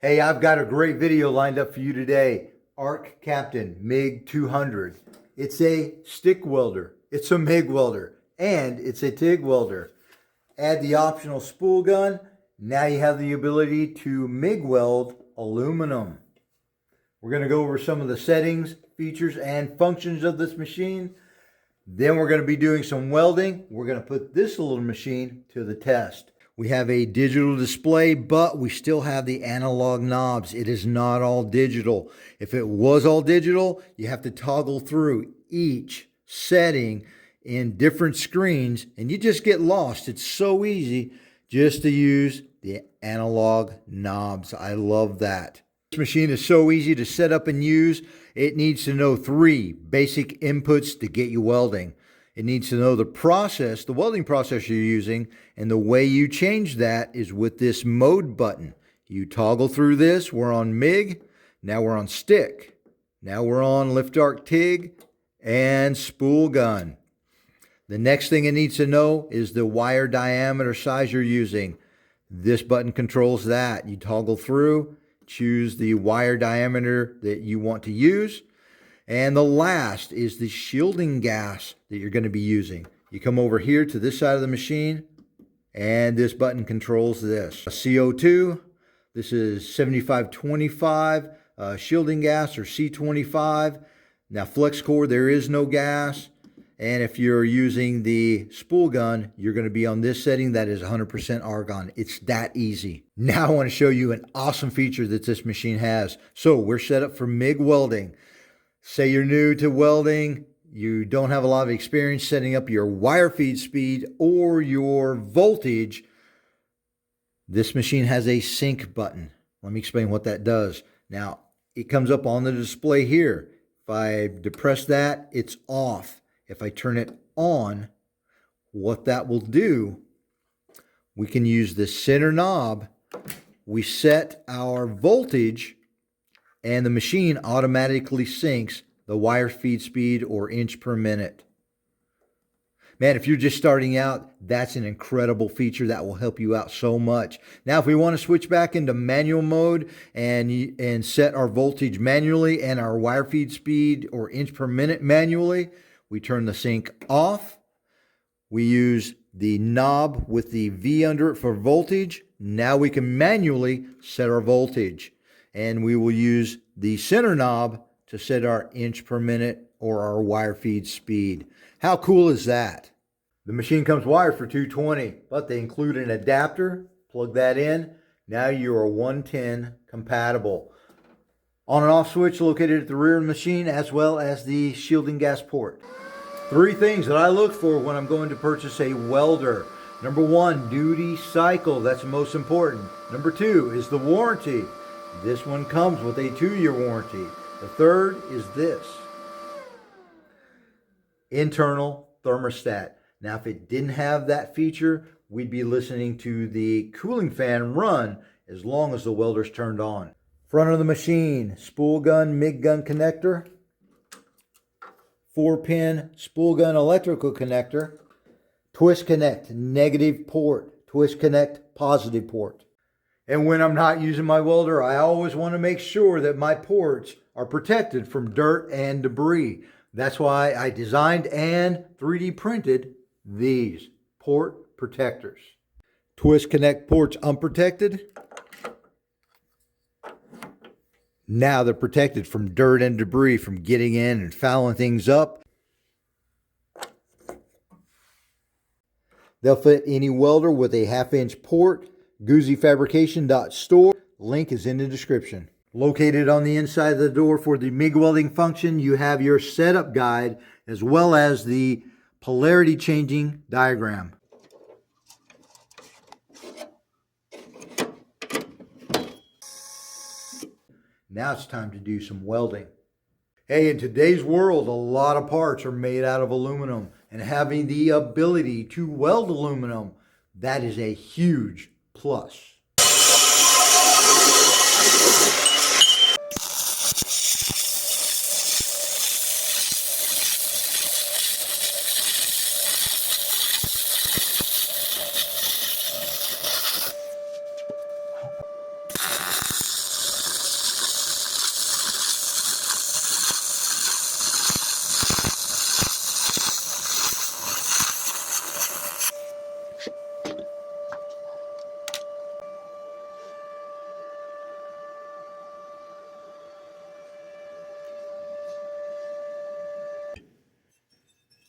Hey, I've got a great video lined up for you today. Arccaptain MIG200. It's a stick welder, it's a MIG welder, and it's a TIG welder. Add the optional spool gun. Now you have the ability to MIG weld aluminum. We're going to go over some of the settings, features, and functions of this machine. Then we're going to be doing some welding. We're going to put this little machine to the test. We have a digital display, but we still have the analog knobs. It is not all digital. If it was all digital, you have to toggle through each setting in different screens, and you just get lost. It's so easy just to use the analog knobs. I love that. This machine is so easy to set up and use. It needs to know 3 basic inputs to get you welding. It needs to know the process, the welding process you're using, and the way you change that is with this mode button. You toggle through this. We're on MIG, now we're on stick, now we're on lift arc TIG and spool gun. The next thing it needs to know is the wire diameter size you're using. This button controls that. You toggle through, choose the wire diameter that you want to use. And the last is the shielding gas that you're going to be using. You come over here to this side of the machine, and this button controls this. CO2, this is 7525, shielding gas or C25. Now flex core, there is no gas. And if you're using the spool gun, you're going to be on this setting that is 100% argon. It's that easy. Now I want to show you an awesome feature that this machine has. So we're set up for MIG welding. Say you're new to welding, you don't have a lot of experience setting up your wire feed speed or your voltage. This machine has a sync button. Let me explain what that does. Now, it comes up on the display here. If I depress that, it's off. If I turn it on, what that will do, we can use the center knob. We set our voltage, and the machine automatically syncs the wire feed speed or inch per minute. Man, if you're just starting out, that's an incredible feature that will help you out so much. Now, if we want to switch back into manual mode and set our voltage manually and our wire feed speed or inch per minute manually, we turn the sync off. We use the knob with the V under it for voltage. Now we can manually set our voltage. And we will use the center knob to set our inch per minute or our wire feed speed. How cool is that? The machine comes wired for 220, but they include an adapter. Plug that in. Now you are 110 compatible. On and off switch located at the rear of the machine, as well as the shielding gas port. 3 things that I look for when I'm going to purchase a welder. Number 1, duty cycle. That's most important. Number 2 is the warranty. This one comes with a 2-year warranty. The third is this. Internal thermostat. Now, if it didn't have that feature, we'd be listening to the cooling fan run as long as the welder's turned on. Front of the machine, spool gun, MIG gun connector, 4-pin spool gun electrical connector, twist connect, negative port, twist connect, positive port. And when I'm not using my welder, I always want to make sure that my ports are protected from dirt and debris. That's why I designed and 3D printed these port protectors. Twist connect ports unprotected. Now they're protected from dirt and debris from getting in and fouling things up. They'll fit any welder with a 1/2-inch port. GUZZIfabrication.store. Link is in the description. Located on the inside of the door for the MIG welding function, you have your setup guide as well as the polarity changing diagram. Now it's time to do some welding. Hey, in today's world, a lot of parts are made out of aluminum, and having the ability to weld aluminum, that is a huge plus.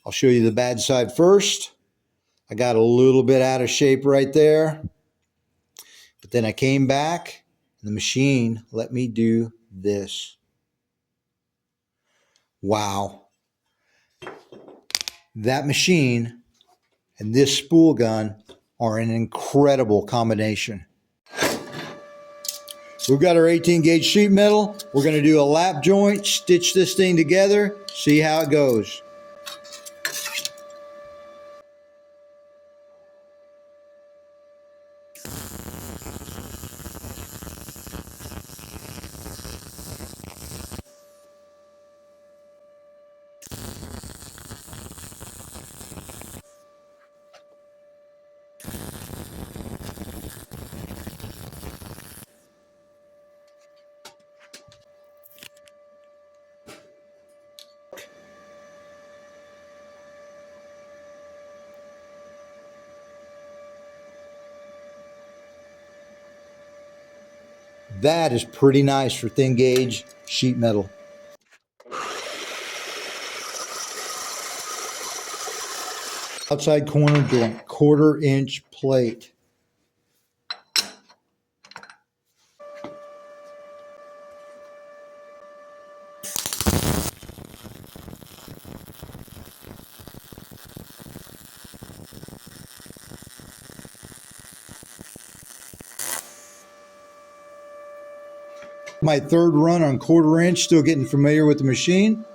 I'll show you the bad side first. I got a little bit out of shape right there. But then I came back and the machine let me do this. Wow. That machine and this spool gun are an incredible combination. We've got our 18 gauge sheet metal. We're going to do a lap joint, stitch this thing together, see how it goes. That is pretty nice for thin gauge sheet metal. Outside corner joint, 1/4 inch plate. My third run on 1/4 inch, still getting familiar with the machine.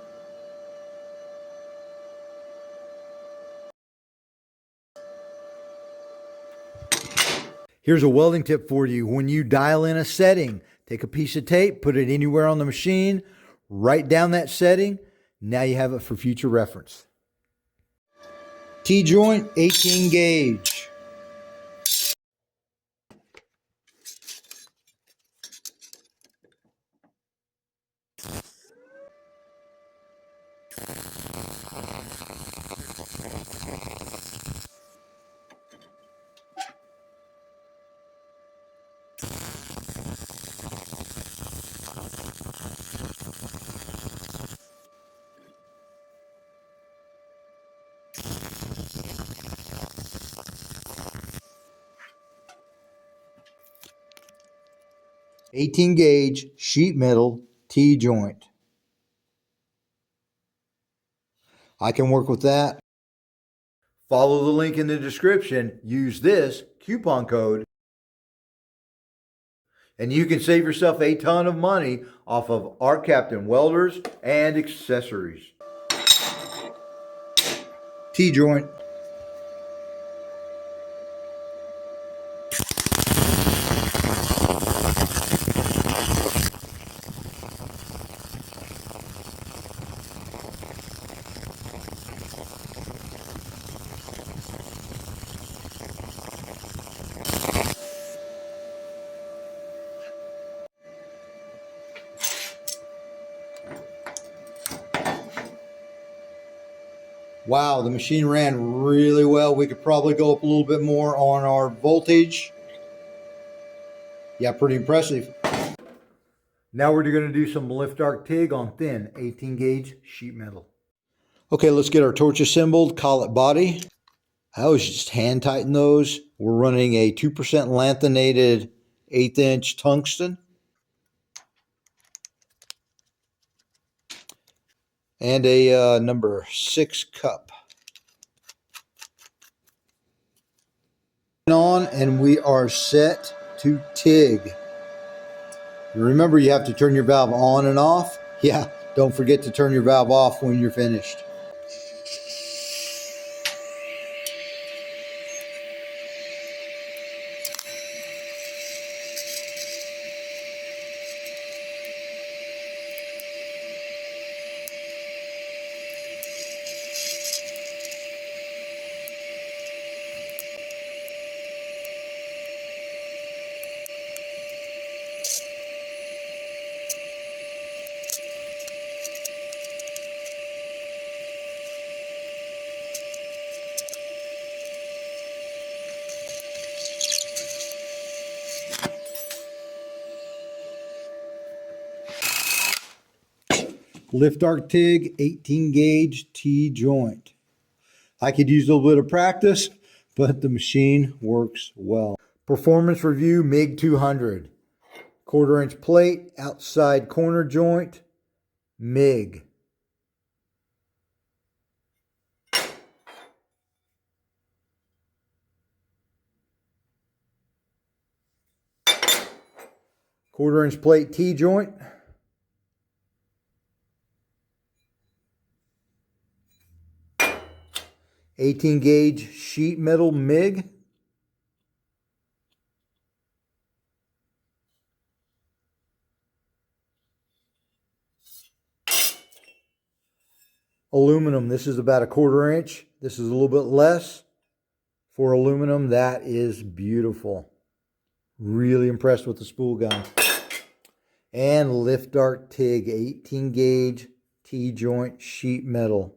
Here's a welding tip for you. When you dial in a setting, take a piece of tape, put it anywhere on the machine, write down that setting. Now you have it for future reference. T-joint, 18 gauge. '18 gauge sheet metal T-joint. I can work with that. Follow the link in the description. Use this coupon code and you can save yourself a ton of money off of Arccaptain welders and accessories. T-joint. Wow, the machine ran really well. We could probably go up a little bit more on our voltage. Yeah, pretty impressive. Now we're going to do some lift arc TIG on thin 18 gauge sheet metal. Okay, let's get our torch assembled, collet body. I always just hand tighten those. We're running a 2% lanthanated 1/8 inch tungsten. And a number 6 cup. On, and we are set to TIG. Remember, you have to turn your valve on and off. Yeah, don't forget to turn your valve off when you're finished. Lift arc TIG, 18 gauge T-joint. I could use a little bit of practice, but the machine works well. Performance review, MIG200. 1/4 inch plate, outside corner joint, MIG. Quarter inch plate T-joint. '18 gauge sheet metal MIG. Aluminum, this is about 1/4 inch. This is a little bit less for aluminum. That is beautiful. Really impressed with the spool gun. And lift dart TIG, 18 gauge T-joint sheet metal.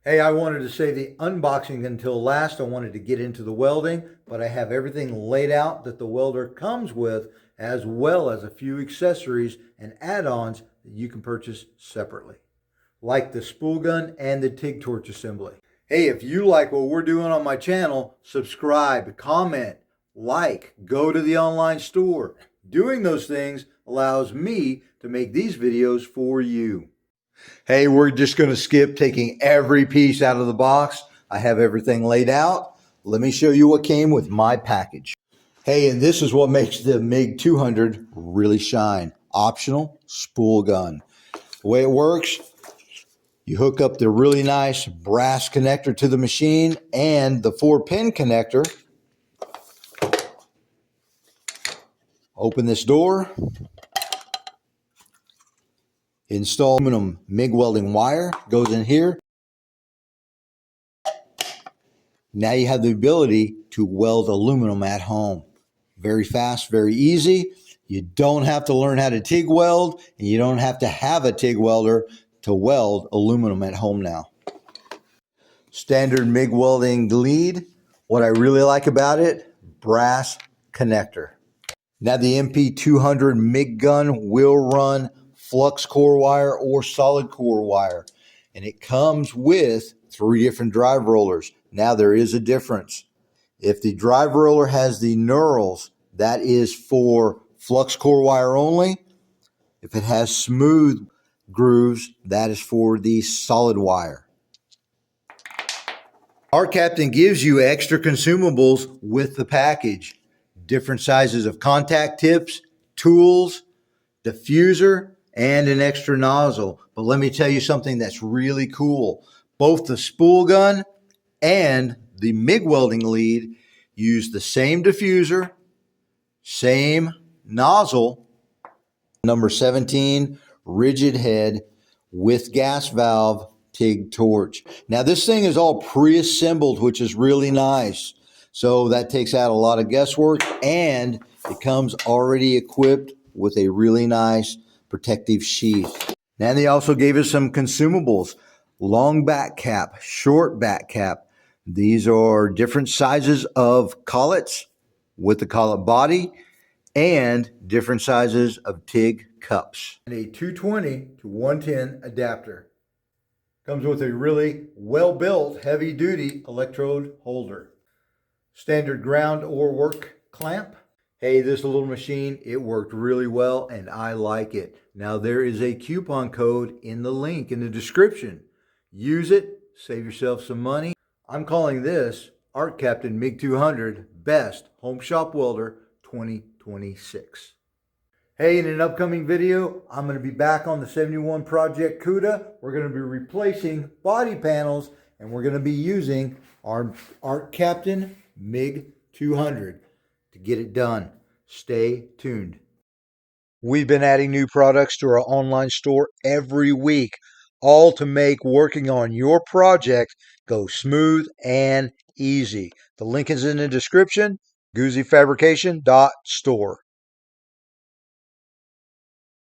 Hey, I wanted to say the unboxing until last. I wanted to get into the welding, but I have everything laid out that the welder comes with, as well as a few accessories and add-ons that you can purchase separately, like the spool gun and the TIG torch assembly. Hey, if you like what we're doing on my channel, subscribe, comment, like, go to the online store. Doing those things allows me to make these videos for you. Hey, we're just going to skip taking every piece out of the box. I have everything laid out. Let me show you what came with my package. Hey, and this is what makes the MIG200 really shine. Optional spool gun. The way it works, you hook up the really nice brass connector to the machine and the 4-pin connector. Open this door. Install aluminum MIG welding wire, goes in here. Now you have the ability to weld aluminum at home. Very fast, very easy. You don't have to learn how to TIG weld, and you don't have to have a TIG welder to weld aluminum at home now. Standard MIG welding lead. What I really like about it, brass connector. Now the MP200 MIG gun will run flux core wire or solid core wire, and it comes with 3 different drive rollers. Now there is a difference. If the drive roller has the knurls, that is for flux core wire only. If it has smooth grooves, that is for the solid wire. Arccaptain gives you extra consumables with the package. Different sizes of contact tips, tools, diffuser, and an extra nozzle. But let me tell you something that's really cool. Both the spool gun and the MIG welding lead use the same diffuser, same nozzle, number 17 rigid head with gas valve TIG torch. Now this thing is all pre-assembled, which is really nice. So that takes out a lot of guesswork, and it comes already equipped with a really nice protective sheath. Now they also gave us some consumables. Long back cap, short back cap. These are different sizes of collets with the collet body and different sizes of TIG cups. And a 220 to 110 adapter. Comes with a really well-built heavy-duty electrode holder. Standard ground or work clamp. Hey, this little machine, it worked really well and I like it. Now there is a coupon code in the link in the description. Use it, save yourself some money. I'm calling this Arccaptain MIG200 Best Home Shop Welder 2026. Hey, in an upcoming video, I'm going to be back on the 71 Project CUDA. We're going to be replacing body panels, and we're going to be using our Arccaptain MIG200 to get it done. Stay tuned. We've been adding new products to our online store every week, all to make working on your project go smooth and easy. The link is in the description, GUZZIfabrication.store.